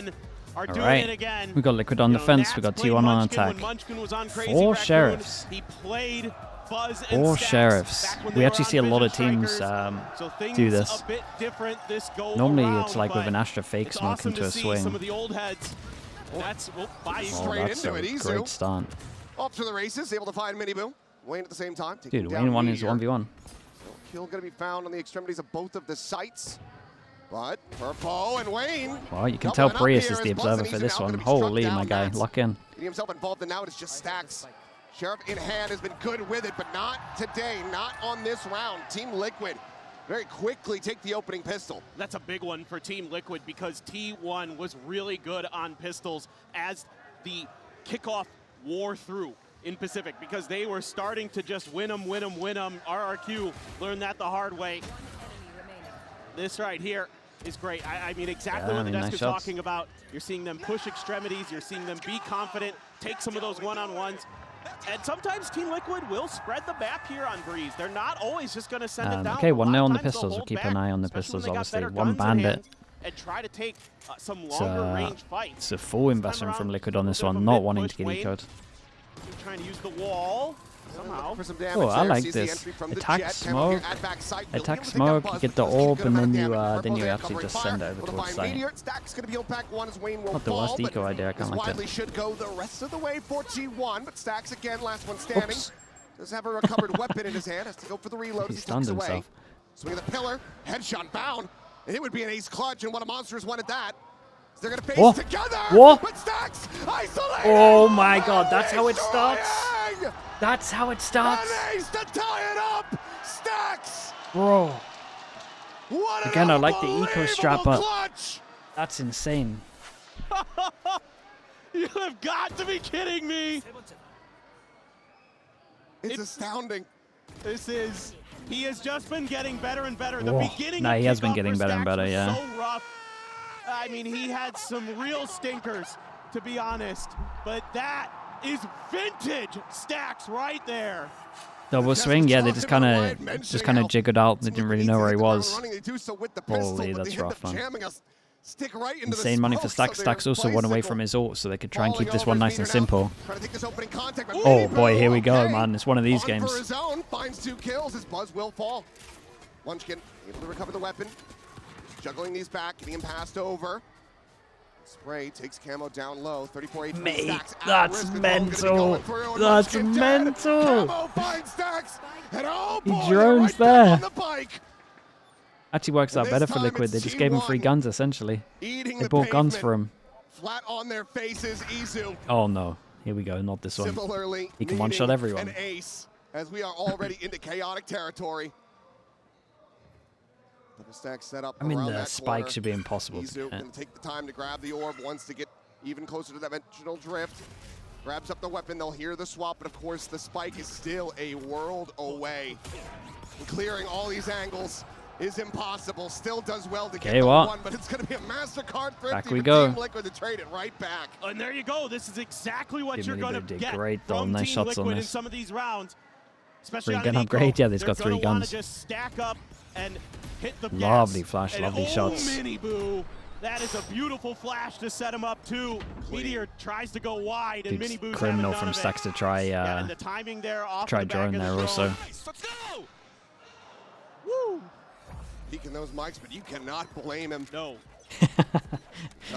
T1 are doing it again. We got Liquid on defense. We got T1 on attack. 4 sheriffs. He played Buzz and 4 Stacks sheriffs. We actually see a lot of teams do this. Normally it's like with an Astra fake smoke into a swing. That's a great start. Off to the races, able to find Miniboo. Wayne at the same time. Dude, Wayne won his 1v1. Kill going to be found on the extremities of both of the sites. But Purple and Wayne. Well, you can tell Prius is the observer for this one. Holy, my guy, lock in. Getting himself involved, and now it's just Stacks. Sheriff in hand has been good with it, but not today, not on this round. Team Liquid very quickly take the opening pistol. That's a big one for Team Liquid because T1 was really good on pistols as the kickoff wore through in Pacific because they were starting to just win them. RRQ learned that the hard way. This right here is great. I mean, exactly what the desk is talking about. You're seeing them push extremities. You're seeing them be confident, take some of those one-on-ones. And sometimes Team Liquid will spread the map here on Breeze. They're not always just going to send it down. Okay, 1-0 on the pistols. We'll keep an eye on the pistols, obviously. 1 bandit. And try to take some longer range fights. It's a full investment from Liquid on this one, not wanting to get ecoed. Trying to use the wall. For some damage. Oh, I like this. Attack smoke, you get the orb, and then you actually just send it over towards site. Not the worst eco idea, I kind of like it. Should go the rest of the way for T1, but Stacks again, last one standing. Oops. Does have a recovered weapon in his hand, has to go for the reload. He stunned himself. Swing of the pillar, headshot bound, and it would be an ace clutch, and what a monsters wanted that. They're gonna face together. But Stacks isolated. Oh my God, that's how it starts. That's how it starts. An ace to tie it up. Stacks. Bro. Again, I like the eco strap up. Clutch. That's insane. You have got to be kidding me. It's astounding. He has just been getting better and better. The beginning he has been getting better and better, was yeah. so rough. I mean, he had some real stinkers, to be honest. But that is vintage Stacks right there. Double swing, yeah, they just kind of jiggled out. They didn't really know where he was. Holy, that's rough, man. Insane money for Stacks. Stacks also won away from his ult, so they could try and keep this one nice and simple. Oh boy, here we go, man. It's one of these games. Finds 2 kills as Buzz will fall. Munchkin able to recover the weapon. Juggling these back, getting him passed over. Spray takes Camo down low. 34 HP. Mate, that's mental. That's mental. Camo finds Stacks, and he drones there. Actually works out better for Liquid. They just gave him 3 guns, essentially. They bought guns for him. Flat on their faces, Izu. Oh no. Here we go, not this one. Similarly, he can one-shot everyone. An ace, as we are already into chaotic territory. Stack set up. I mean, the spike should be impossible to get. Take the time to grab the orb once to get even closer to that dimensional drift. Grabs up the weapon, they'll hear the swap, but of course the spike is still a world away. Clearing all these angles is impossible. Still does well to get the one, but it's going to be a MasterCard thrifty. Back we go. Team Liquid to trade it right back. And there you go. This is exactly what you're going to get great, though. from nice Team shots Liquid on in some of these rounds. Especially 3 gun upgrade. Yeah, they've got 3 guns. Just stack up and hit the lovely gas. Flash, and lovely shots. Miniboo. That is a beautiful flash to set him up too. Meteor tries to go wide, and Miniboo's criminal from Stacks to try and the timing there off try the drone there also. Let's go! Woo! Peeking those mics, but you cannot blame him. No.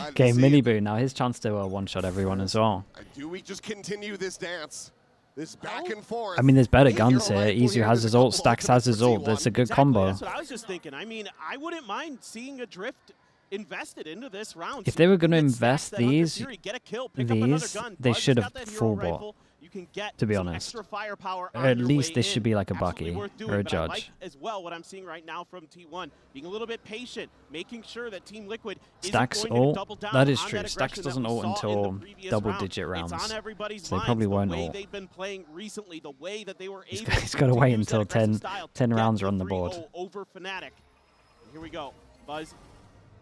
Okay, Miniboo, now his chance to one-shot everyone as well. Do we just continue this dance? This back and forth. I mean, there's better guns here. Izu has his ult, Stacks has his ult. That's a good combo. That's what I was just thinking. I mean, I wouldn't mind seeing a drift invested into this round. If they were going to invest these, they should have full bought. To be honest, at least this should be like a Bucky or a Judge. I like as well what I'm seeing right now from T1, being a little bit patient, making sure that Team Liquid Stacks ult. That is true. Stacks doesn't ult until double-digit rounds, so they probably won't ult. He's got to wait until 10 rounds are on the board. Over Fnatic. Here we go. Buzz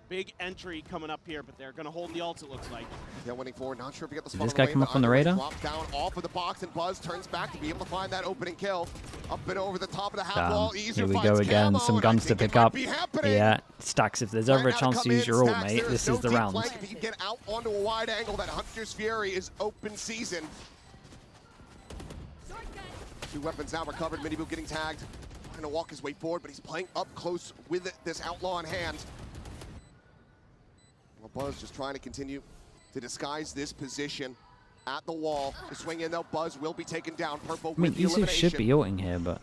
big entry coming up here, but they're going to hold the ult, it looks like. They're winning forward. Not sure if we get the spot. Did this guy come up on the radar? Drops down off of the box, and Buzz turns back to be able to find that opening kill. Up and over the top of the half wall. Here we go again. Some guns to pick up. Yeah, Stacks, if there's ever a chance to use your ult, mate, this is the round. If you can get out onto a wide angle, that Hunter's Fury is open season. 2 weapons now recovered. Miniboo getting tagged. Trying to walk his way forward, but he's playing up close with this Outlaw in hand. Well, Buzz just trying to continue to disguise this position at the wall. The swing in though, Buzz will be taken down. Purple with the elimination. Isu should be ulting here, but...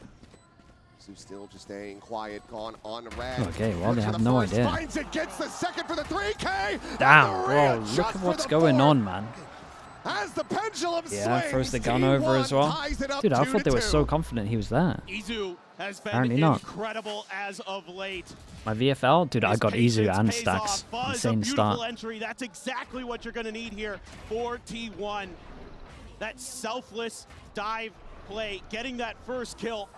Isu still just staying quiet, gone on red. Okay, well, they have no idea. Finds it, gets the second for the 3K! Damn, bro, look at what's going on, man. As the pendulum throws the gun over as well. Dude, I thought they were so confident he was there. Isu has been Apparently not. incredible as of late. My VFL? Dude, I got Isu and Stacks. Insane start. Entry. That's exactly what you're going to need here for T1. That selfless dive play, getting that first kill.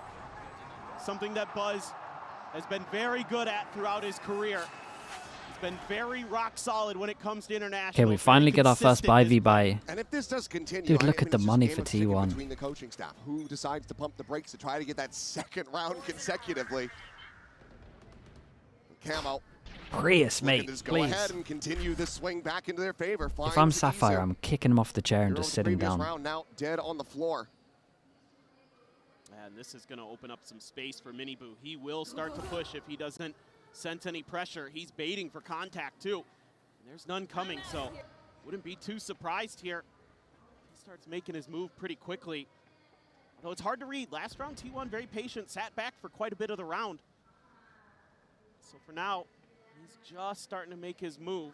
Something that Buzz has been very good at throughout his career. He's been very rock solid when it comes to international. Okay, we finally get our first 5v. And if this does continue, dude, look at the money for T1. Between the coaching staff, who decides to pump the brakes to try to get that second round consecutively. Camo. Prius, mate, go please. ahead and continue this swing back into their favor. If I'm Sapphire, I'm kicking him off the chair and just sitting down. Round now dead on the floor. And this is going to open up some space for Miniboo. He will start to push if he doesn't sense any pressure. He's baiting for contact too. And there's none coming, so wouldn't be too surprised here. He starts making his move pretty quickly. Though it's hard to read. Last round, T1 very patient, sat back for quite a bit of the round. So for now, he's just starting to make his move.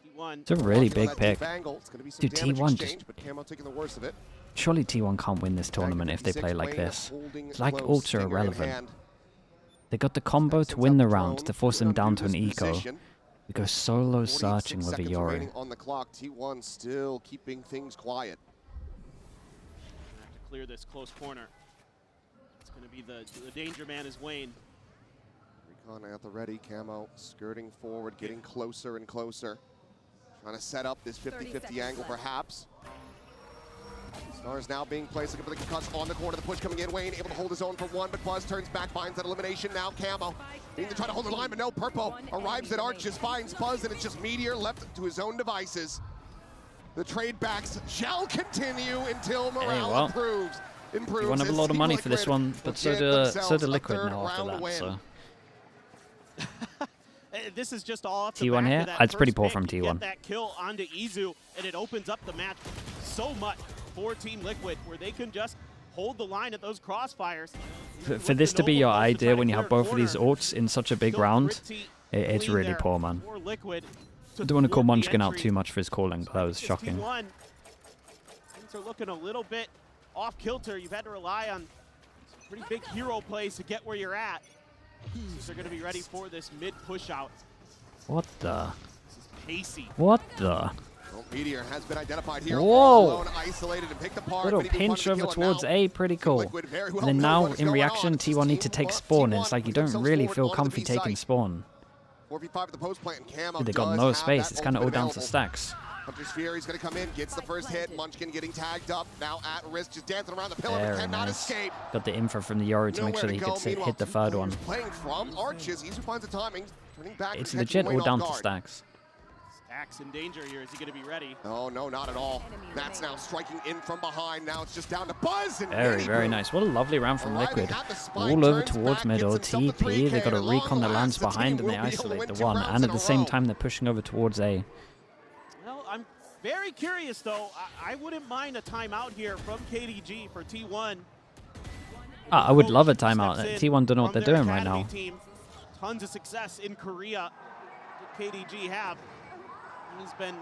T1. It's a really big pick. Dude, T1 just... but Camo taking the worst of it. Surely T1 can't win this tournament if they play like this. It's like ults are irrelevant. They got the combo to win the round to force them down to an eco. We go solo searching with a Yori. On the clock, T1 still keeping things quiet. Have to clear this close corner. It's going to be the danger man is Wayne. Recon at the ready, Camo skirting forward, getting closer and closer. Trying to set up this 50-50 angle perhaps. Stars now being placed, looking for the concuss on the corner, the push coming in. Wayne able to hold his own for one, but Buzz turns back, finds that elimination. Now Camo needing to try to hold the line, but no. Purple arrives at Arch, just finds Buzz, and it's just Meteor left to his own devices. The trade backs shall continue until morale improves. You won't have a lot of money for this one, but so do Liquid now after that. So. This is just all off the T1 here? It's pretty poor from T1. T1. That kill onto Isu, and it opens up the match so much for Team Liquid, where they can just hold the line at those crossfires. For this to be your idea when you have both of these ults in such a big round, it's really poor, man. I don't want to call Munchkin out too much for his calling, but that was shocking. Things are looking a little bit off kilter. You've had to rely on some pretty big hero plays to get where you're at. They're going to be ready for this mid push out. What the? This is pacey. What the? Well, Meteor has been identified here. Whoa! Alone, isolated and picked apart. Little pinch over towards A, pretty cool. And then now, in reaction, T1 need to take spawn, and it's like you don't really feel comfy taking spawn. 4v5 at the post plant, and Camo Dude, they got no space. It's kind of all down to Stacks. Hunter's Fury's going to come in, gets the first hit. Munchkin getting tagged up, now at risk, just dancing around the pillar, but cannot escape. Got the info from the Yori to make sure that he could hit the third one. Playing from Arches, Isu finds the timing, turning back. It's legit all down to Stacks. Stacks in danger here. Is he going to be ready? Oh, no, not at all. Matt's now striking in from behind. Now it's just down to Buzz. And very nice. What a lovely round from Liquid. All over towards middle. TP, they got a recon that lands behind and they isolate the one. And at the same time, they're pushing over towards A. Well, I'm very curious, though. I wouldn't mind a timeout here from KDG for T1. I would love a timeout. T1 don't know what they're doing right now. Team. Tons of success in Korea. Did KDG have? He's been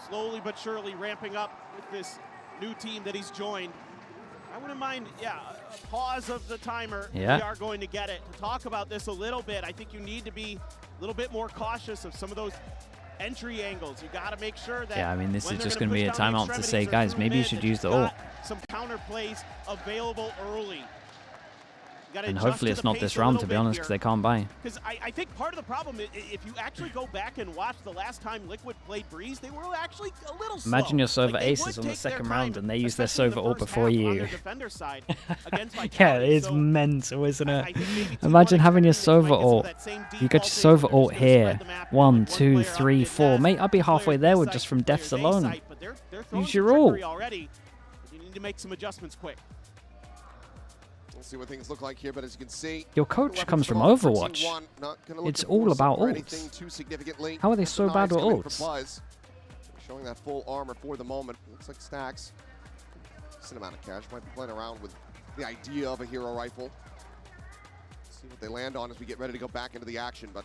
slowly but surely ramping up with this new team that he's joined. I wouldn't mind, a pause of the timer. Yeah. We are going to get it. To talk about this a little bit, I think you need to be a little bit more cautious of some of those entry angles. You got to make sure that. Yeah, I mean, this is just going to be a timeout to say, guys, maybe you should use the ult. Some counter plays available early. And hopefully it's not this round, to be honest, because they can't buy. Because I think part of the problem, if you actually go back and watch the last time Liquid played Breeze, they were actually a little slow. Imagine your Sova aces on the second round and they use their Sova ult before you. Yeah, it's mental, isn't it? Imagine having your Sova ult. You get your Sova ult here. 1, 2, 3, 4. Mate, I'd be halfway there with just from deaths alone. Use your ult. You need to make some adjustments quick. We'll see what things look like here, but as you can see, your coach comes from Overwatch. It's all about ults. How are they so bad with ults? Showing that full armor for the moment. Looks like Stacks, decent amount of cash, might be playing around with the idea of a hero rifle. See what they land on as we get ready to go back into the action, but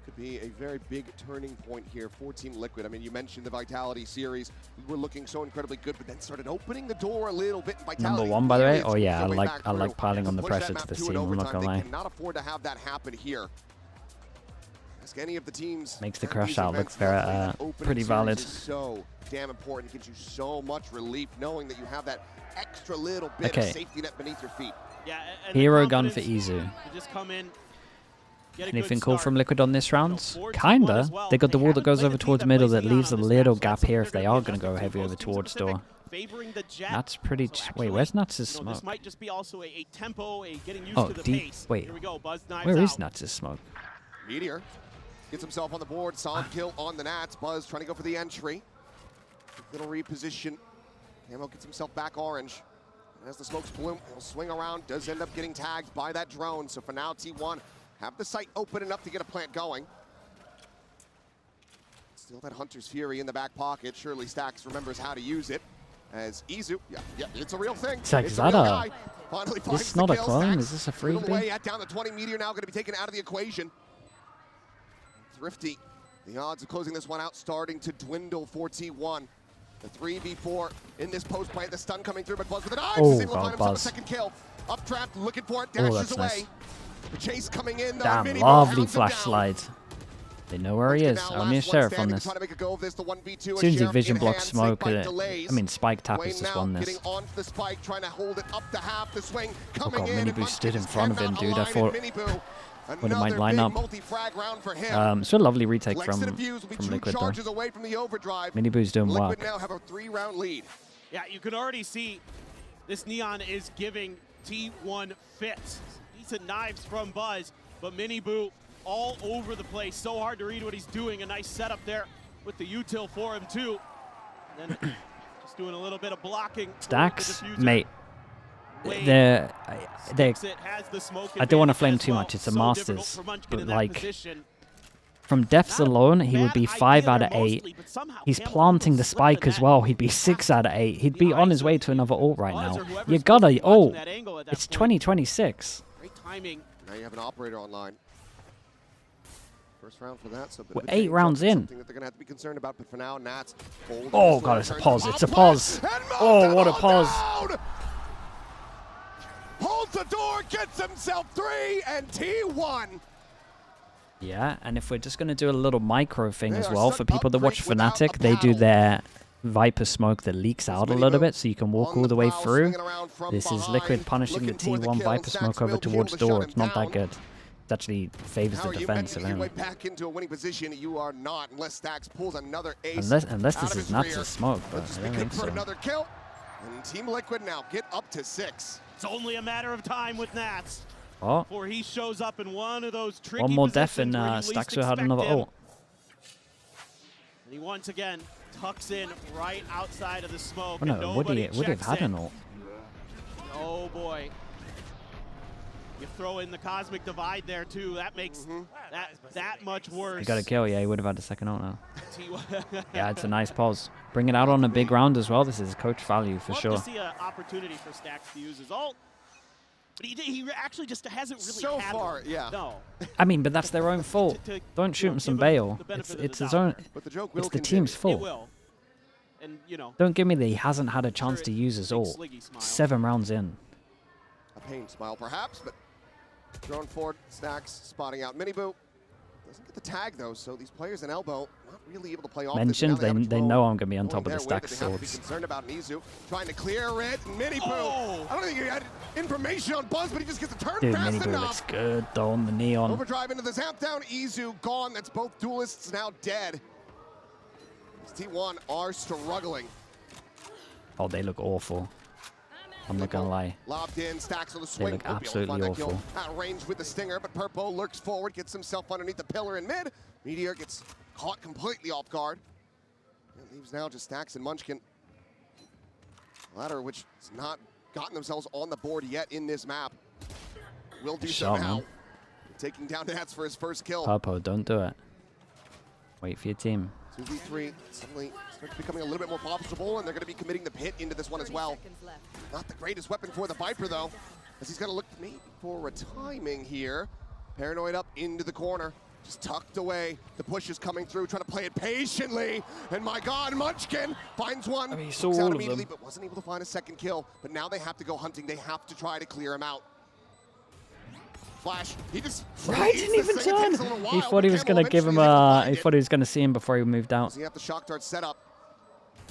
could be a very big turning point here for Team Liquid. I mean, you mentioned the Vitality series. We were looking so incredibly good, but then started opening the door a little bit. Number 1, by the way. Oh yeah, I like piling on the pressure to the team. I'm not gonna lie. They cannot afford to have that happen here. Ask any of the teams. Makes the crash out look pretty valid. So damn important. Gives you so much relief knowing that you have that extra little bit of safety net beneath your feet. Yeah, hero gun for Izu. Just come in. Anything cool from Liquid on this round? Kinda. They got the wall that goes over towards middle that leaves a little gap here if they are going to go heavy over towards door. That's pretty... Wait, where's Nuts' smoke? Oh, deep. Wait, where is Nuts' smoke? Meteor gets himself on the board. Solid kill on the Nats. Buzz trying to go for the entry. Little reposition. Camo gets himself back orange. And as the smokes bloom, he'll swing around. Does end up getting tagged by that drone. So for now, T1 have the site open enough to get a plant going. Still that Hunter's Fury in the back pocket. Surely Stacks remembers how to use it. As Izu, yeah, it's a real thing. Is that It's not a clone, is this a freebie? Down the 20 Meteor now going to be taken out of the equation. Thrifty, the odds of closing this one out starting to dwindle for T1. The 3v4 in this post plant, the stun coming through, but Buzz with an eye is able to find himself a second kill. Updraft, looking for it, dashes away. Nice. The chase coming in. Damn, lovely flash slide. They know where he is. Only a Sheriff on this. As soon as he vision blocks smoke, I mean Spike Tapper's just won this. Oh god, Miniboo stood in front of him, dude. I thought when it might line up. It's a lovely retake from Liquid though. Miniboo's doing work. Yeah, you can already see this Neon is giving T1 fits. Decent knives from Buzz, but Miniboo all over the place. So hard to read what he's doing. A nice setup there with the util for him too. And then just doing a little bit of blocking. Stacks, mate. I don't want to flame too much. It's a Masters, but like from deaths alone, he would be 5 out of 8. He's planting the spike as well. He'd be 6 out of 8. He'd be on his way to another ult right now. You gotta ult. It's 2026. Great timing. Now you have an operator online. First round for that, so we're 8 rounds in. That they're gonna have to be concerned about, but for now, Nats. Oh god, it's a pause. It's a pause. Oh, what a pause. Holds the door, gets himself 3, and T1. Yeah, and if we're just going to do a little micro thing as well, for people that watch Fnatic, they do their Viper smoke that leaks out a little bit, so you can walk all the way through. This is Liquid punishing the T1 Viper smoke over towards door. It's not that good. It actually favors the defense, if anything. Back into a winning position, you are not, unless Stacks pulls another ace. Unless this is Nuts' smoke, but I don't think so. Another kill, and Team Liquid now get up to 6. It's only a matter of time with Nats. Oh. Before he shows up in one of those tricky one more death and Stacks will have another ult. And he once again tucks in right outside of the smoke. Oh no, would he have had an ult? Oh boy. You throw in the Cosmic Divide there too. That makes that much worse. He got a kill, yeah, he would have had a second ult now. Yeah, it's a nice pause. Bring it out on a big round as well. This is coach value for sure. Love to see an opportunity for Stacks to use his ult. But he actually just hasn't really had far, one. yeah. No. I mean, but that's their own fault. Don't shoot him some bail. It's his own. It's the team's fault. It will. And, you know, don't give me that he hasn't had a chance to use his ult. 7 rounds in. A pain smile, perhaps, but drone forward, Stacks spotting out Miniboo. Doesn't get the tag though, so these players in elbow not really able to play off. Mentioned they know I'm gonna be on top of the stack swords. They have to be concerned about Nizu trying to clear it. Mini Boo. I don't think he had information on Buzz, but he just gets a turn Dude, fast Mini Boo enough. looks good though on the neon. Overdrive into the zap down. Izu gone. That's both duelists now dead. T1 are struggling. Oh, they look awful. I'm not gonna lie. Lobbed in, stacks on the swing. They look absolutely awful. Out range with the stinger, but Purpo lurks forward, gets himself underneath the pillar in mid. Meteor gets caught completely off guard. It leaves now just Stacks and Munchkin. Latter, which has not gotten themselves on the board yet in this map, will do so now. Taking down Nats for his first kill. Purpo, don't do it. Wait for your team. 2v3 suddenly starts becoming a little bit more profitable, and they're going to be committing the pit into this one as well. Not the greatest weapon for the Viper, though, as he's going to look maybe for a timing here. Paranoid up into the corner, just tucked away. The push is coming through, trying to play it patiently. And my God, Munchkin finds one. I mean, he saw all of them. But wasn't able to find a second kill. But now they have to go hunting. They have to try to clear him out. Flash, he just didn't even turn. He thought he was gonna give him a. He thought he was gonna see him before he moved out. So you have the shock dart set up.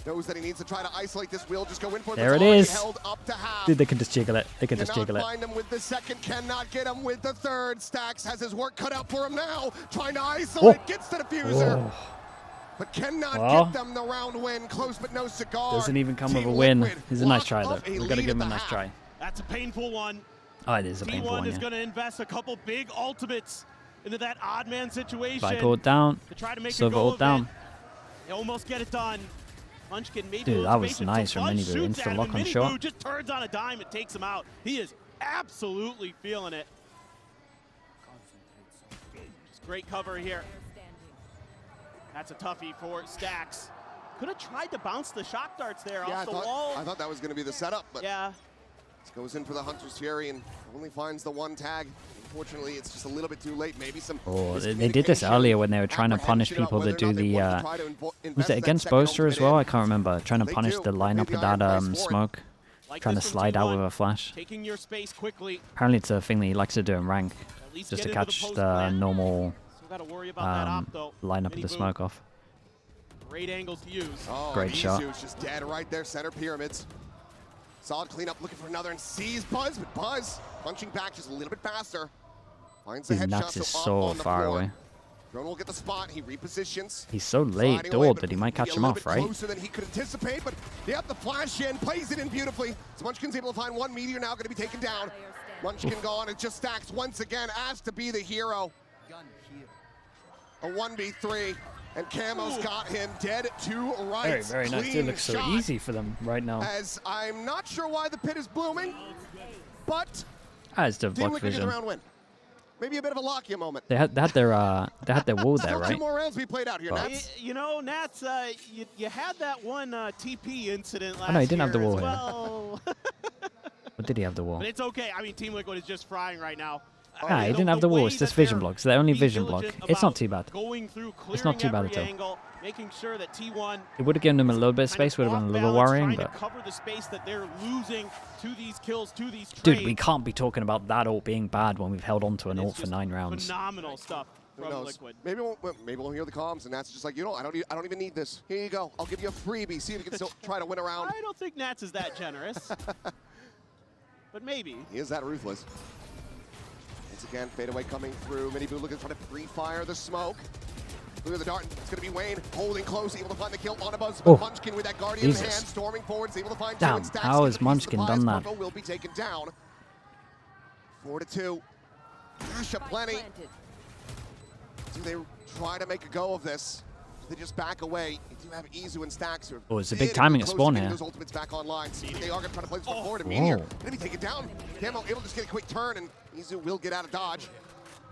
Knows that he needs to try to isolate this wheel. Just go in for it. There it is. Held up to half. Dude, they can just jiggle it. They can just jiggle it. Cannot find him with the second. Cannot get him with the third. Stacks has his work cut out for him now. Trying to isolate. Gets the diffuser. But cannot get them the round win. Close but no cigar. Doesn't even come with a win. It's a nice try though. We gotta give him a nice try. That's a painful one. Oh, it is a painful one. T1 is going to invest a couple big ultimates into that odd man situation. Viper ult down. To try to make Silver ult down. They almost get it done. Munchkin maybe. Dude, that was nice from Mini Boo. Instant lock on shot. Just turns on a dime and takes him out. He is absolutely feeling it. Just great cover here. That's a toughie for Stacks. Could have tried to bounce the shock darts there off the wall. I thought that was going to be the setup, but yeah. Goes in for the Hunter's Fury and only finds the one tag. Unfortunately, it's just a little bit too late. Maybe some. Oh, they did this earlier when they were trying to punish people that do the. Was it against Boaster as well? I can't remember. Trying to punish the lineup with that smoke. Trying to slide out with a flash. Taking your space quickly. Apparently, it's a thing that he likes to do in rank, just to catch the normal lineup of the smoke off. Great angles to use. Oh, great shot. Just dead right there, center pyramids. Solid cleanup, looking for another, and sees Buzz, but Buzz punching back just a little bit faster. Finds the headshot. Nats is so far away. Drone will get the spot. He repositions. He's so late, Dorb, that he might catch him off, right? Closer than he could anticipate, but yeah, the flash in, plays it in beautifully. So Munchkin's able to find one. Meteor now going to be taken down. Munchkin gone. It just Stacks once again, asked to be the hero. A 1v3. And Camo's got him dead to rights. Very nice. It looks so easy for them right now. As I'm not sure why the pit is blooming, but as the Team block Liquid get vision. the round win. Maybe a bit of a Lockya moment. They had their wall there, right? 2 more rounds we played out here, Nats. You know, Nats, you had that one TP incident last year. Oh no, he didn't have the wall well. here. What did he have the wall? But it's okay. I mean, Team Liquid is just frying right now. Nah, he didn't have the wall. It's just vision block. So the only vision block. It's not too bad. It's not too bad at all. Making sure that T1 it would have given them a little bit of space. Would have been a little worrying, but cover the space that they're losing to these kills, to these trades. Dude, we can't be talking about that ult being bad when we've held on to an ult for 9 rounds. Phenomenal stuff from Liquid. Maybe we'll hear the comms, and Nats is just like, you know, I don't even need this. Here you go. I'll give you a freebie. See if you can still try to win a round. I don't think Nats is that generous, but maybe he is that ruthless. Once again, fadeaway coming through. Mini Boo looking to try to pre-fire the smoke. Clear the dart. It's going to be Wayne holding close, able to find the kill on a Buzz. Oh, Munchkin with that Guardian in hand, storming forward, able to find damn, how has Munchkin done that? Will be taken down. 4-2. Dash up plenty. Do they try to make a go of this? They just back away. You do have Izu and Stacks. Oh, it's a big timing at spawn here. Those ultimates back online. See, they are going to try to play this one forward. Meteor going to be taken down. Camo able to just get a quick turn, and Izu will get out of dodge.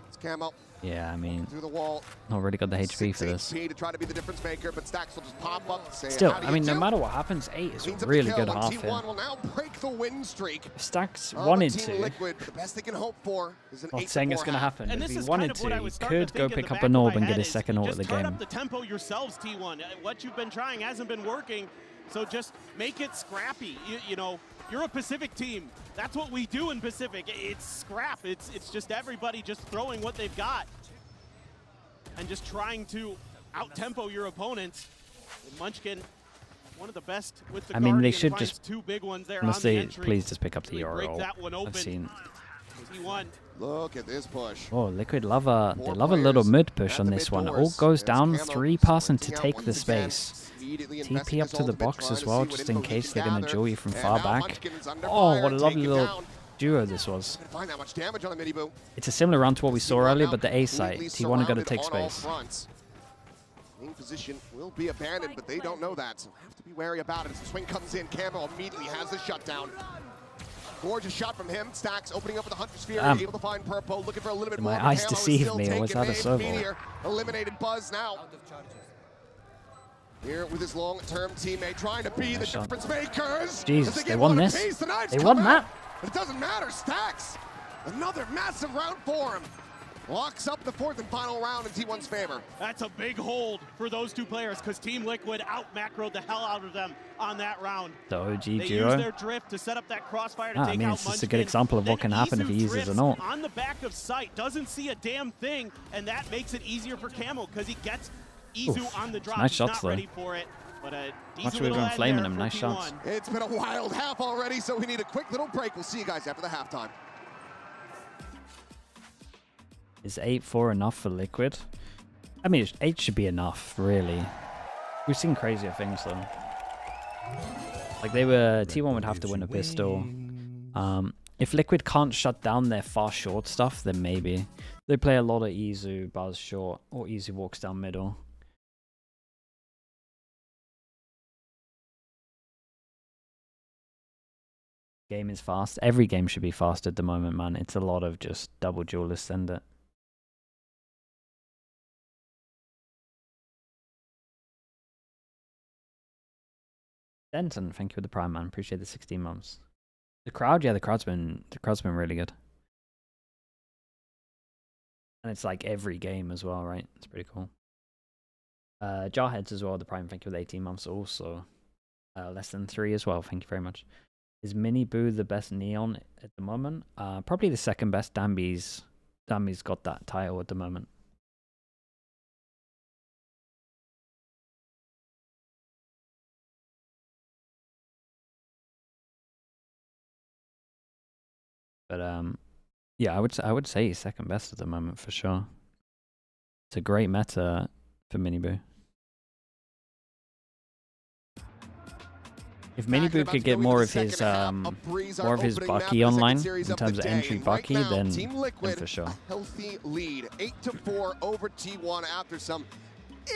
It's Camo. Yeah, I mean, through the wall. Not really got the HP for this. To try to be the difference maker, but Stacks will just pop up. Say, still, I mean, no matter what happens, 8 is a really good half here. T1 will now break the win streak. Stacks wanted to. Liquid, the best they can hope for is an not saying it's going to happen. And if he wanted to, he could go pick up an orb and get his second ult of the game. Turn up the tempo yourselves, T1. What you've been trying hasn't been working, so just make it scrappy. You know, you're a Pacific team. That's what we do in Pacific. It's scrap. It's just everybody just throwing what they've got. and just trying to out-tempo your opponents. Munchkin, one of the best with the mean, they Guardian, should finds just, two big ones there unless on the they entry. please just pick up the Really break Oro. that one open. I've seen. T1. Look at this push. Oh, Liquid love a little mid push on this one. All goes down, 3 passing to take the space. TP up to the box as well, just in case they're going to duel you from far back. Oh, what a lovely little duo this was. It's a similar round to what we saw earlier, but the A site. T1 are going to take space. Main position will be abandoned, but they don't know that, so have to be wary about it. As the swing comes in, Camo immediately has the shutdown. Gorgeous shot from him. Stacks opening up with the Hunter Sphere, able to find Purple, looking for a little bit more. My eyes deceived me, or was that a servo? Eliminated Buzz now. Here with his long-term teammate, trying to be the difference makers. Jesus, they won this. They won that. But it doesn't matter. Stacks, another massive round for him. Locks up the 4th and final round in T1's favor. That's a big hold for those two players because Team Liquid out-macroed the hell out of them on that round. The OG they duo. used their drift to set up that crossfire to take out Munchkin. It's just a good example of what can happen if he uses an ult. On the back of sight, doesn't see a damn thing, and that makes it easier for Camo because he gets Izu on the drop. Nice He's shots, not ready for it. But much we've been flaming him. Nice shots. It's been a wild half already, so we need a quick little break. We'll see you guys after the halftime. Is 8-4 enough for Liquid? I mean, 8 should be enough, really. We've seen crazier things, though. Like, T1 would have to win a pistol. If Liquid can't shut down their fast short stuff, then maybe. They play a lot of Izu, Buzz short, or Izu walks down middle. Game is fast. Every game should be fast at the moment, man. It's a lot of just double duelists, send it. Denton, thank you for the prime, man. Appreciate the 16 months. The crowd, yeah, the crowd's been really good. And it's like every game as well, right? It's pretty cool. Jarheads as well, the prime, thank you for the 18 months also. Less than 3 as well, thank you very much. Is Mini Boo the best Neon at the moment? Probably the second best. Dambi's got that title at the moment. But yeah, I would say he's second best at the moment for sure. It's a great meta for Miniboo. If Miniboo could get more of his Bucky online in terms of entry Bucky, then for sure. A healthy lead, 8-4 over T1 after some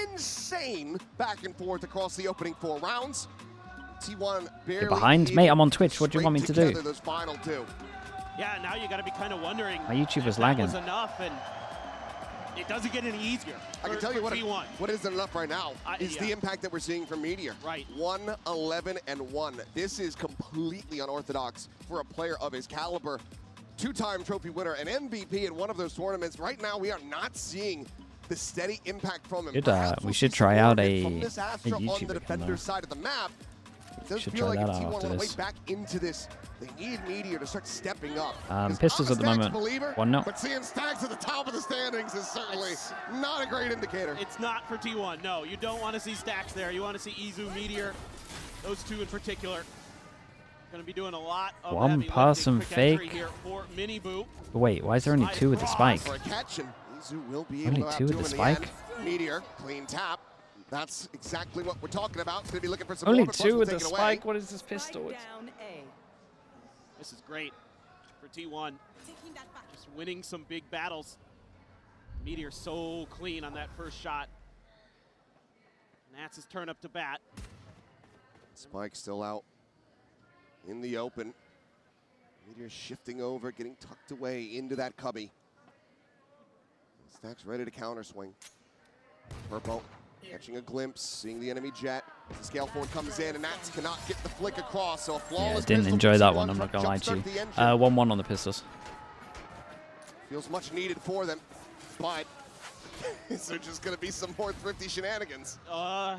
insane back and forth across the opening 4 rounds. T1 barely. You're behind, mate. I'm on Twitch. What do you want me to do? Those final 2. Yeah, now you got to be kind of wondering. My YouTube was lagging. Was enough, and it doesn't get any easier. I can tell you what isn't enough right now is the impact that we're seeing from Meteor. Right. 1-11-1. This is completely unorthodox for a player of his caliber. 2-time trophy winner, an MVP in one of those tournaments. Right now, we are not seeing the steady impact from him. We should try out a YouTube on the defender's side of the map. It does feel like if T1 want to wait back into this, they need Meteor to start stepping up. Pistols at the moment. 1-0. But seeing Stacks at the top of the standings is certainly not a great indicator. It's not for T1. No, you don't want to see Stacks there. You want to see Izu, Meteor, those two in particular. Going to be doing a lot of one person fake. Here for Miniboo. Wait, why is there only 2 with the spike? For a catch, and Izu will be only able to 2 with the spike? Meteor, clean tap. That's exactly what we're talking about. It's going to be looking for some only more, 2 with the spike. What is this pistol? This is great for T1. Just winning some big battles. Meteor so clean on that first shot. Nats his turn up to bat. Spike still out in the open. Meteor shifting over, getting tucked away into that cubby. Stacks ready to counter swing. Purple catching a glimpse, seeing the enemy jet. The scale forward comes in, and Nats cannot get the flick across. So a flawless didn't enjoy that one, I'm not gonna lie to you. 1-1 on the pistols. Feels much needed for them, but is there just gonna be some more thrifty shenanigans? I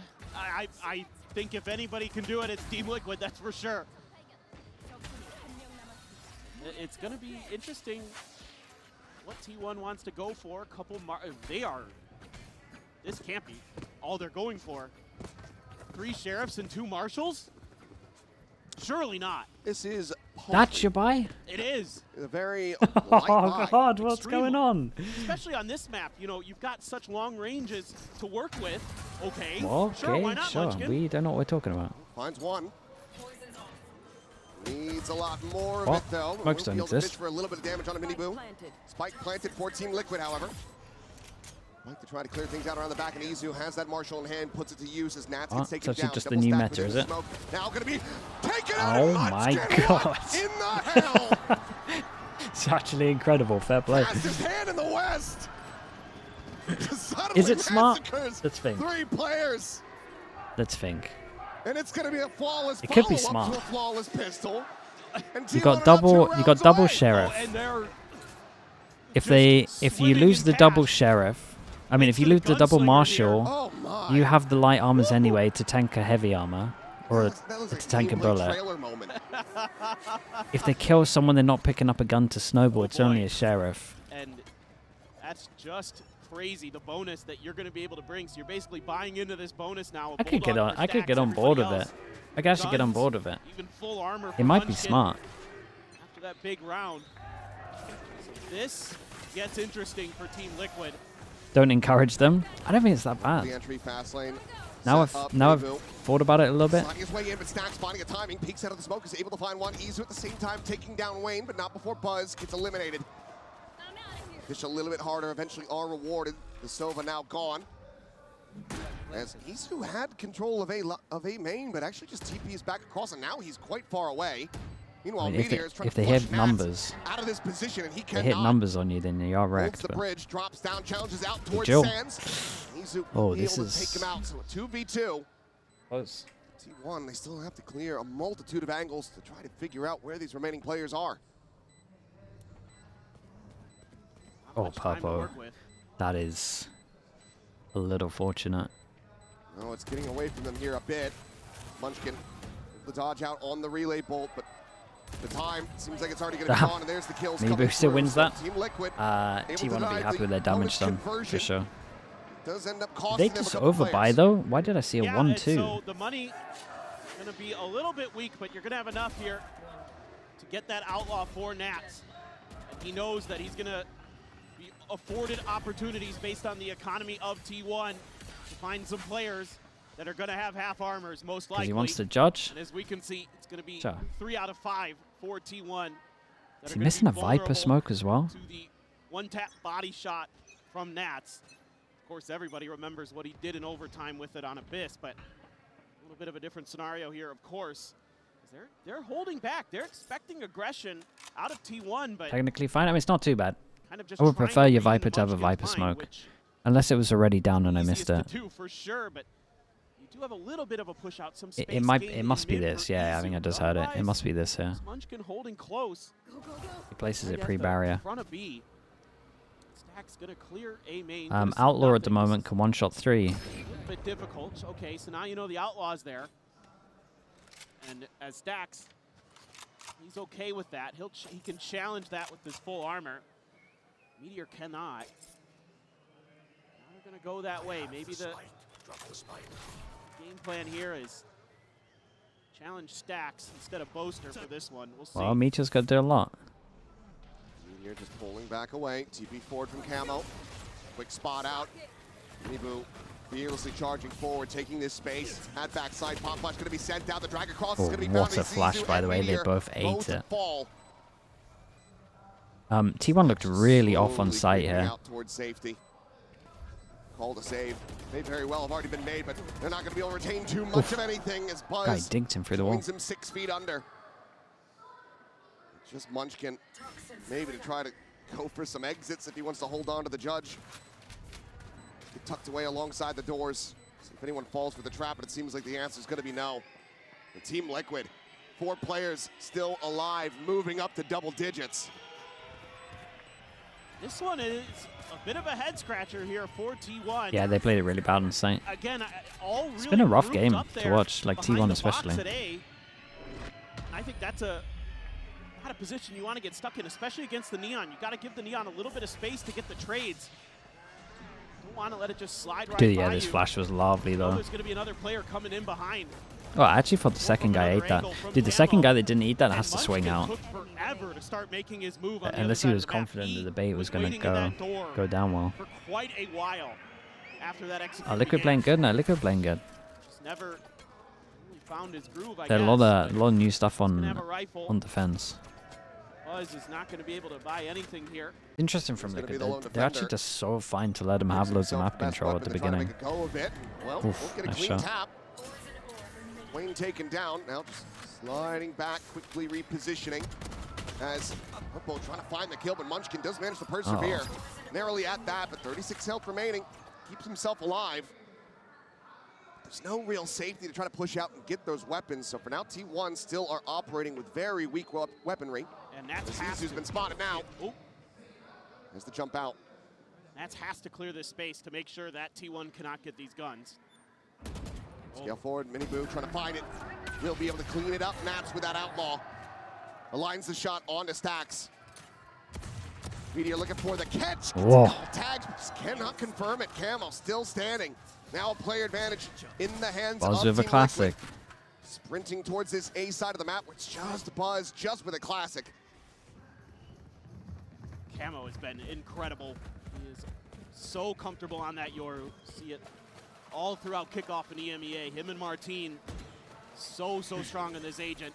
think if anybody can do it, it's Team Liquid, that's for sure. It's gonna be interesting what T1 wants to go for. A couple, they are This can't be all they're going for. 3 sheriffs and 2 marshals? Surely not. This is... That's your buy? It is. A very Oh God, what's going on? Especially on this map, you know, you've got such long ranges to work with. Okay, Well, sure, why not, sure. Munchkin? We don't know what we're talking about. Finds one. Needs a lot more of Oh, it, though. smokes don't exist. For a little bit of damage on a mini boo. Spike planted for Team Liquid, however. Like to try to clear things out around the back, and Izu has that Marshall in hand, puts it to use as Nats gets taken so down. just the new meta, is it? Smoke. Now going to be taken out. Oh my God! In the hell! It's actually incredible. Fair play. Fastest hand in the West. Is it smart? Let's think. 3 players. Let's think. And it's going to be a flawless. It could be follow-up smart. to a flawless pistol. And You T1 got are double. now 2 You got rounds double away. sheriff. And they're If you lose the double sheriff, I mean, if you lose the double marshal, Oh my. you have the light armors anyway to tank a heavy armor or That was to tank a gameplay bullet. trailer moment. If they kill someone, they're not picking up a gun to snowball. It's only a sheriff. And that's just crazy, the bonus that you're going to be able to bring. So you're basically buying into this bonus now. I could get on board with it. I could actually get on board with it. Even full armor. It might be smart. After that big round. So this gets interesting for Team Liquid. Don't encourage them. I don't think it's that The bad. entry fast lane. Now Set up, I've Rebu. thought about it a little bit. Sliding his way in, but Stacks finding a timing. Peeks out of the smoke, is able to find one. Izu at the same time taking down Wayne, but not before Buzz gets eliminated. Fish a little bit harder, eventually are rewarded. The Sova now gone. As Izu had control of A main, but actually just TPs back across, and now he's quite far away. Meanwhile, I mean, Meteor is trying if to they flush hit Nats numbers, out of this position, and he they cannot. hit numbers on you, then you are Holds wrecked. the But bridge, drops down, challenges out towards Jill. Sands. Izu Oh, will be this able to is- take him out, so a 2v2. close. T1, they still have to clear a multitude of angles to try to figure out where these remaining players are. Not Oh, much time to Papo. work with. That is a little fortunate. No, it's getting away from them here a bit. Munchkin, the dodge out on the relay bolt, but the time seems like it's already going to be gone, and there's the kills Maybe coming still through. wins So that. Team Liquid T1 able to will be deny happy the with their damage bonus done, for conversion. sure. Does end up Did costing they them a just couple overbuy players. though? Why did I see a Yeah, 1-2? so the money going to be a little bit weak, but you're going to have enough here to get that outlaw for Nats. And he knows that he's going to be afforded opportunities based on the economy of T1 to find some players that are going to have half armors, most likely. Because he wants to judge. And as we can see, it's going to be Sure. 3 out of 5 for T1. Is he missing a Viper smoke as well? To the one-tap body shot from Nats. Of course, everybody remembers what he did in overtime with it on Abyss, but a little bit of a different scenario here, of course. They're holding back. They're expecting aggression out of T1, but Technically fine. I mean, it's not too bad. kind of just I would trying prefer to your read Viper to have a Munchkin's Viper mind, smoke. which Unless it was already down and I easiest missed it. to do for sure, but you do have a little bit of a push out, some space It must be gain in this. for Yeah, I Izu. think I just heard it. It Otherwise, must be this here. Munchkin holding close. He places Right it at the pre-barrier. front of B. Stack's gonna clear A main. Outlaw at the moment can one-shot 3. A little bit difficult. Okay, so now you know the Outlaw's there. And as Stacks, he's okay with that. He can challenge that with his full armor. Meteor cannot. Now they're gonna go that way. Maybe the game plan here is challenge Stacks instead of Boaster for this one. We'll see. Well, Meteor's got to do a lot. Meteor just pulling back away. TP forward from Camo. Quick spot out. Nibu fearlessly charging forward, taking this space. At backside, Pop Flash going to be sent down. The drag across is going to be what found. a flash, by the way. They both ate it. T1 looked really off on site here. Out towards safety. Call to save. May very well have already been made, but they're not going to be able to retain too much of anything as Buzz Guy digged him through the wall. joins him 6 feet under. Just Munchkin, maybe to try to go for some exits if he wants to hold on to the judge. Get tucked away alongside the doors. See if anyone falls for the trap, but it seems like the answer is going to be no. The Team Liquid, 4 players still alive, moving up to double digits. This one is a bit of a head scratcher here for T1. Yeah, they played it really bad on site. Again, all really It's been a rough grouped game up to there watch, like behind T1 the especially. box at A. I think that's not a position you want to get stuck in, especially against the Neon. You got to give the Neon a little bit of space to get the trades. Don't want to let it just slide right Dude, by yeah, this you. flash was lovely though. There's going to be another player coming in behind. Oh, I actually thought the second guy ate that. Dude, the second guy that didn't eat that has to swing out. Took forever to start making his move on the Unless other he was side of the map. confident He that the bait was going to waiting in go that door down well. for quite a while after that execution. Oh, Liquid playing good? No, Liquid playing good. Just never really found his groove, I There guess. are a lot of new stuff He's gonna have a on rifle. defense. Buzz is not going to be able to buy anything here. Interesting from He's gonna be Liquid. the lone They're actually defender. just so fine to let him have loads of map control at the beginning. Well, Oof, we'll get a nice clean shot. tap. Wayne taken down. Now just sliding back, quickly repositioning. As Purple trying to find the kill, but Munchkin does manage to persevere. Narrowly at that, but 36 health remaining. Keeps himself alive. There's no real safety to try to push out and get those weapons. So for now, T1 still are operating with very weak weaponry. And that's Zizou's been spotted now. Oh, There's the jump out. Nats has to clear this space to make sure that T1 cannot get these guns. Scale forward, Mini Boo trying to find it. Will be able to clean it up. Naps with that outlaw. Aligns the shot onto Stacks. Meteor looking for the catch. Whoa. Tags just cannot confirm it. Camo still standing. Now a player advantage in the hands Buzz of with a Team classic. Liquid. Sprinting towards this A side of the map, which just Buzz, just with a classic. Camo has been incredible. He is so comfortable on that Yoru. See it all throughout kickoff and EMEA. Him and Martine, so strong in this agent.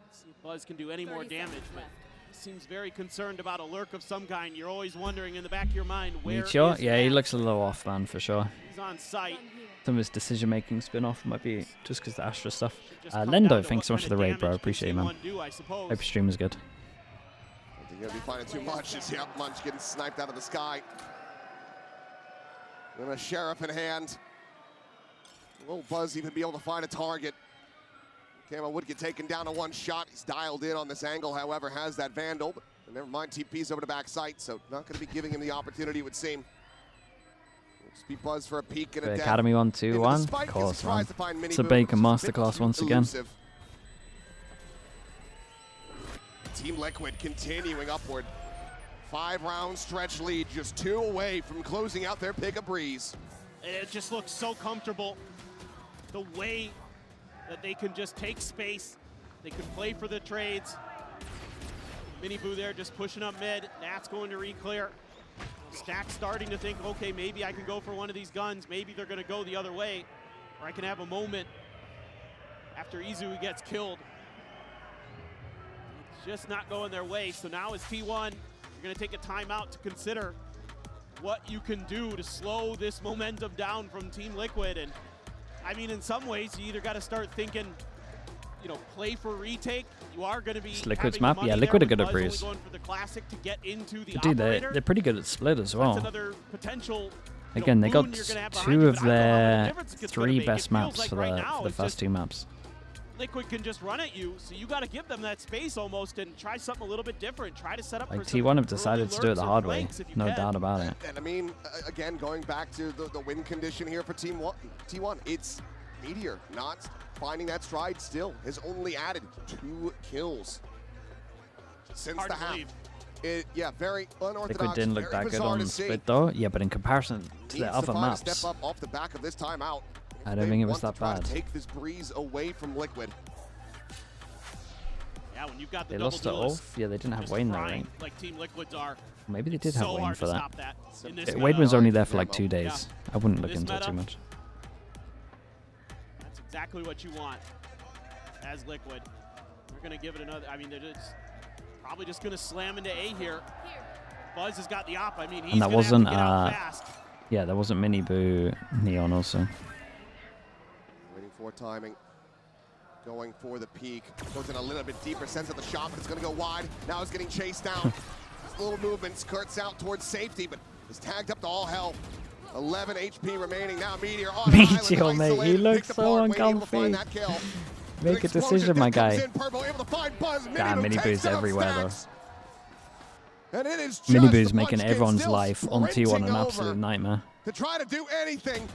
Let's see if Buzz can do any more damage, but he seems very concerned about a lurk of some kind. You're always wondering in the back of your mind, where Meteor? is Yeah, he Nats? looks a little off, man, for sure. He's on site. Some of his decision-making spin off might be just because the Astra stuff. Just come Lendo, down to thanks so what much for the kind raid, of bro. damage Appreciate you, can man. T1 do, I suppose. Hope your stream was good. I think you're gonna be finding too much. Just yep, Munch getting sniped out of the sky. And a sheriff in hand. Will Buzz even be able to find a target? Camo would get taken down to one shot. He's dialed in on this angle, however, has that Vandal. But never mind, TP's over to back sight, so not going to be giving him the opportunity, it would seem. Just be Buzz for a peek and a The death. Academy 1, 2, Into the 1. spike, Of course, is man. surprised to find Mini It's a Boo, Bacon which is a masterclass bit once too again. elusive. Team Liquid continuing upward. 5-round stretch lead, just 2 away from closing out their pick of breeze. It just looks so comfortable. The way that they can just take space. They can play for the trades. Mini Boo there just pushing up mid. Nat's going to re-clear. Stack's starting to think, okay, maybe I can go for one of these guns. Maybe they're going to go the other way. Or I can have a moment after Izu gets killed. It's just not going their way. So now as T1, you're going to take a timeout to consider what you can do to slow this momentum down from Team Liquid. And I mean, in some ways, you either got to start thinking, you know, play for retake. You are going to be It's Liquid's having map. money Yeah, there Liquid are with good at Buzz only breeze. going for the classic to get into the Dude, operator. they're pretty good at split as That's well. another potential. Again, they got boon you're gonna have behind 2 you, of but I don't know how much their difference it's gonna 3 make. best It feels maps like for right the, now for the it's first just 2 maps. Liquid can just run at you, so you got to give them that space almost and try something a little bit different. Try to set up Like for some T1 have early decided to do it lurks the or hard way. flanks if you No can. doubt about it. And I mean, again, going back to the win condition here for T1, it's Meteor not finding that stride still. Has only added 2 kills since Hard the to half. believe. Yeah, very unorthodox. Liquid didn't look very that good bizarre on to see. split though. Yeah, but in comparison to Needs the other find a maps, step up off the back of this timeout. I don't think it was They want that to try bad. to take this breeze away from Liquid. Yeah, when you've got the They double lost to duelists Ulf. Yeah, they didn't have just Wayne though, frying right? like Team Liquids are. Maybe they did have So Wayne hard for to that. stop that in this Wade meta. was only there for like Ammo. 2 days. I wouldn't look This into it meta. too much. That's exactly what you want as Liquid. They're going to give it another. I mean, they're just probably just going to slam into A here. Buzz has got the op. I mean, he's And that gonna wasn't, have to get out fast. Yeah, there wasn't Mini Boo Neon also. Waiting for timing. Going for the peak. Goes in a little bit deeper sense of the shot, but it's going to go wide. Now it's getting chased down. Little movement skirts out towards safety, but is tagged up to all hell. 11 HP remaining. Now Meteor on an Meteor, island, mate, he isolated, looks picked so apart, Wayne able to find uncomfy. that kill. Make An a explosion, decision, my this comes guy. in, Purple able to find Buzz. Damn, Mini takes Boo's down everywhere Stacks. And it is Mini just Boo's the making Munchkin everyone's still life on T1 sprinting an over absolute nightmare. to try to do anything.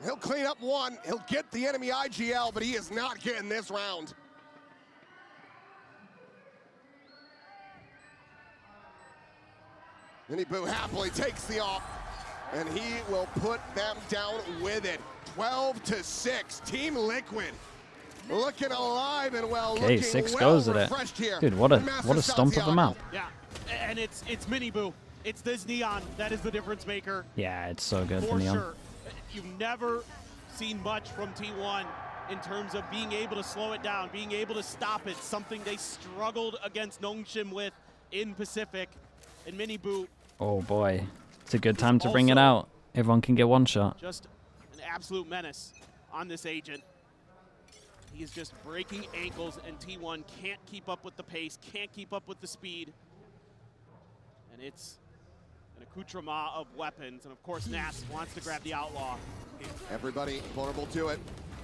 He'll clean up one. He'll get the enemy IGL, but he is not getting this round. Miniboo happily takes the off, and he will put them down with it. 12-6, Team Liquid. Looking alive and well. Okay, 6 goes at it. Here. Dude, what a stomp of a map. Yeah, and it's Miniboo. It's this Neon that is the difference maker. Yeah, it's so good for Neon. sure. You've never seen much from T1 in terms of being able to slow it down, being able to stop it, something they struggled against Nongshim with in Pacific. And Miniboo. Oh boy, it's a good time to bring it out. Everyone can get one shot. Just an absolute menace on this agent. He is just breaking ankles, and T1 can't keep up with the pace, can't keep up with the speed. And it's an accoutrement of weapons. And of course, Nats wants to grab the Outlaw. Everybody vulnerable to it.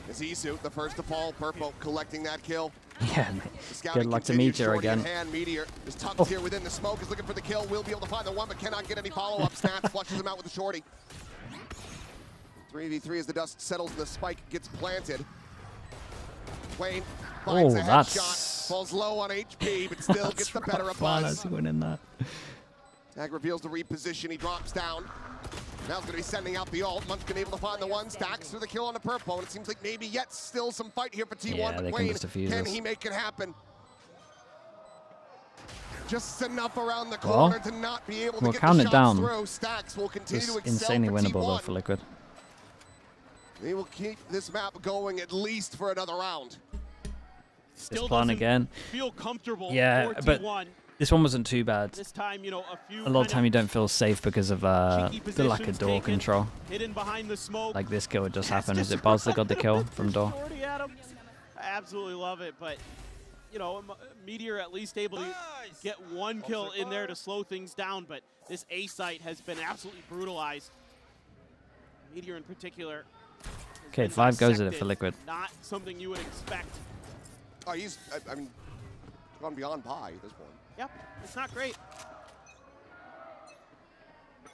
It's Isu, the first to fall. Purple collecting that kill. Yeah, good luck to Meteor again. Meteor is tucked here within the smoke, is looking for the kill. Will be able to find the one, but cannot get any follow-ups. Nats flushes him out with the shorty. 3v3 as the dust settles and the spike gets planted. Wayne finds a headshot, falls low on HP, but still gets the better of Buzz. Tag reveals the reposition, he drops down. Now he's going to be sending out the ult. Munchkin able to find the one, stacks for the kill on the purple, and it seems like maybe yet still some fight here for T1, yeah, but Wayne, can he make it happen? Just enough around the corner to not be able to get the shots through. Stacks will continue to excel insanely for winnable T1. though for Liquid. They will keep this map going at least for another round. Still plan again. Feel comfortable yeah, for but T1. This one wasn't too bad. This time, you know, a lot of time you don't feel safe because of the lack of door control. Hidden behind the smoke. Like this kill would just happen. Is it Buzz that got the kill from door? I absolutely love it, but you know, Meteor at least able to get one kill in there to slow things down, but this A site has been absolutely brutalized. Meteor in particular. Okay, 5 goes at it for Liquid. Not something you would expect. Oh, he's, I mean, gone beyond pie at this point. Yep, it's not great.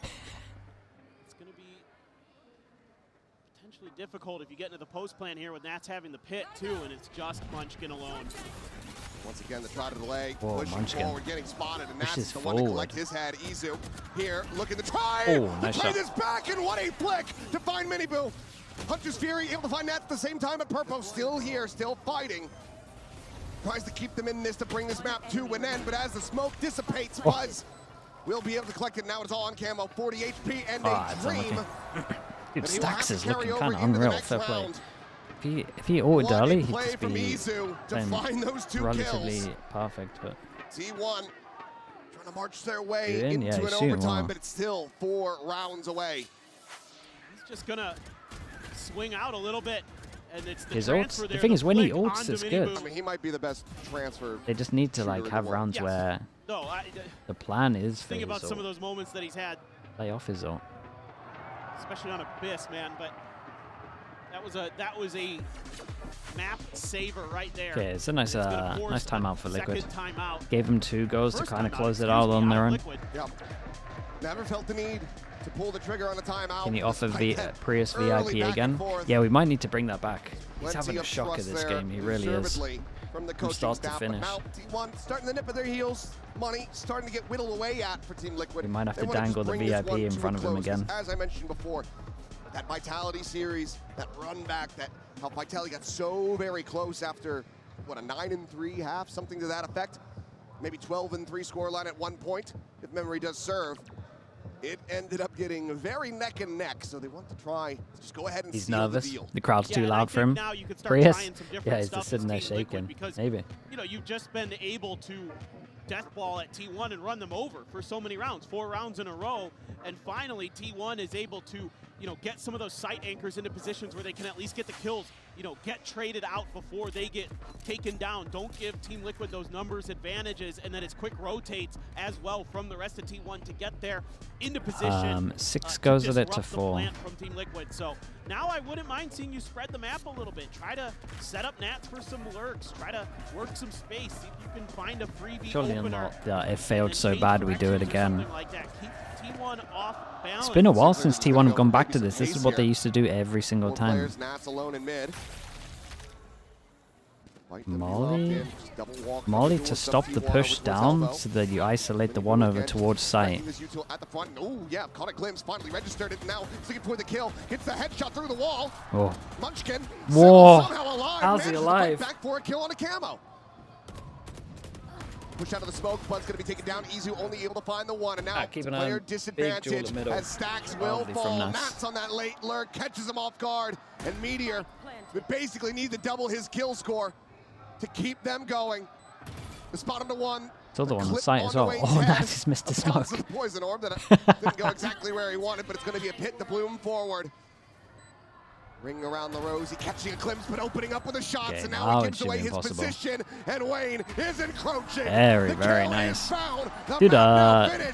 It's going to be potentially difficult if you get into the post plan here with Nats having the pit too, and it's just Munchkin alone. Once again, the try to delay, pushing forward, getting spotted, and Nats is the forward. one to collect his head. Izu here, looking to try nice play shot. this back, and what a flick to find Miniboo. Hunter's Fury able to find Nats at the same time, but Purpo still here, still fighting. Tries to keep them in this to bring this map to an end, but as the smoke dissipates, Buzz will be able to collect it. Now it's all on camo, 40 HP and a dream. Dude, Stacks is looking kind of unreal. Fair play. If he ulted early, he'd just be relatively perfect. But T1 trying to march their way into an overtime, but it's still 4 rounds away. He's just gonna swing out a little bit. And it's the his ults. The thing is, when he ults, it's good. I mean, he might be the best transfer. They just need to like have rounds where the plan is. Think about some of those moments that he's had. Lay off his ult, especially on Abyss, man. But that was a map saver right there. Okay, it's a nice nice timeout for Liquid. Timeout. Gave him 2 goes to kind of close it out on their own. Yep. Never felt the need to pull the trigger on a timeout. Can he offer Prius VIP again? Yeah, we might need to bring that back. He's having a shocker this game. He really is. From start to finish. T1 starting to nip at their heels. Money starting to get whittled away at for Team Liquid. We might have to dangle the VIP in front of him again. As I mentioned before, that Vitality series, that run back, that how Vitality got so very close after, what, a 9-3 half, something to that effect. Maybe 12-3 scoreline at one point, if memory does serve. It ended up getting very neck and neck, so they want to try to just go ahead and he's seal nervous. The deal. The crowd's too loud for him. Now you could start Prius? Yeah, he's just sitting there shaking. Because, maybe. You know, you've just been able to deathball at T1 and run them over for so many rounds, 4 rounds in a row, and finally T1 is able to, you know, get some of those site anchors into positions where they can at least get the kills, you know, get traded out before they get taken down. Don't give Team Liquid those numbers advantages, and then it's quick rotates as well from the rest of T1 to get there into position. 6 goes with it to 4. From Team Liquid. So now I wouldn't mind seeing you spread the map a little bit. Try to set up Nats for some lurks. Try to work some space. See if you can find a freebie opener. Yeah, it failed so bad we do it again. Like that. Keep T1 off balance. It's been a while since T1 have gone back to this. This is what they used to do every single time. Nats alone in mid. Molly to stop the push down so that you isolate the one over towards site. Oh yeah, caught a glimpse, finally registered it now. Looking for the kill, gets the headshot through the wall. Oh. Munchkin. Whoa. Alive, how's he alive? Back for a kill on a camo. Push out of the smoke, Bud's going to be taken down. Izu only able to find the one, and now player disadvantage as Stacks will fall. Matt's on that late lurk, catches him off guard, and Meteor would basically need to double his kill score to keep them going. The spot on the one. It's the other one on site as well. Oh, that is Mr. Smoke. The poison orb that didn't go exactly where he wanted, but it's going to be a pit to bloom forward. Ring around the rosy, catching a glimpse, but opening up with the shots, okay, and now he gives away his position, and Wayne is encroaching. Very, very nice. Dude,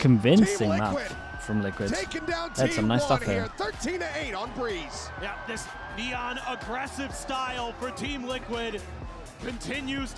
convincing map from Liquid. That's some nice stuff here. 13-8 on Breeze. Yeah, this neon aggressive style for Team Liquid continues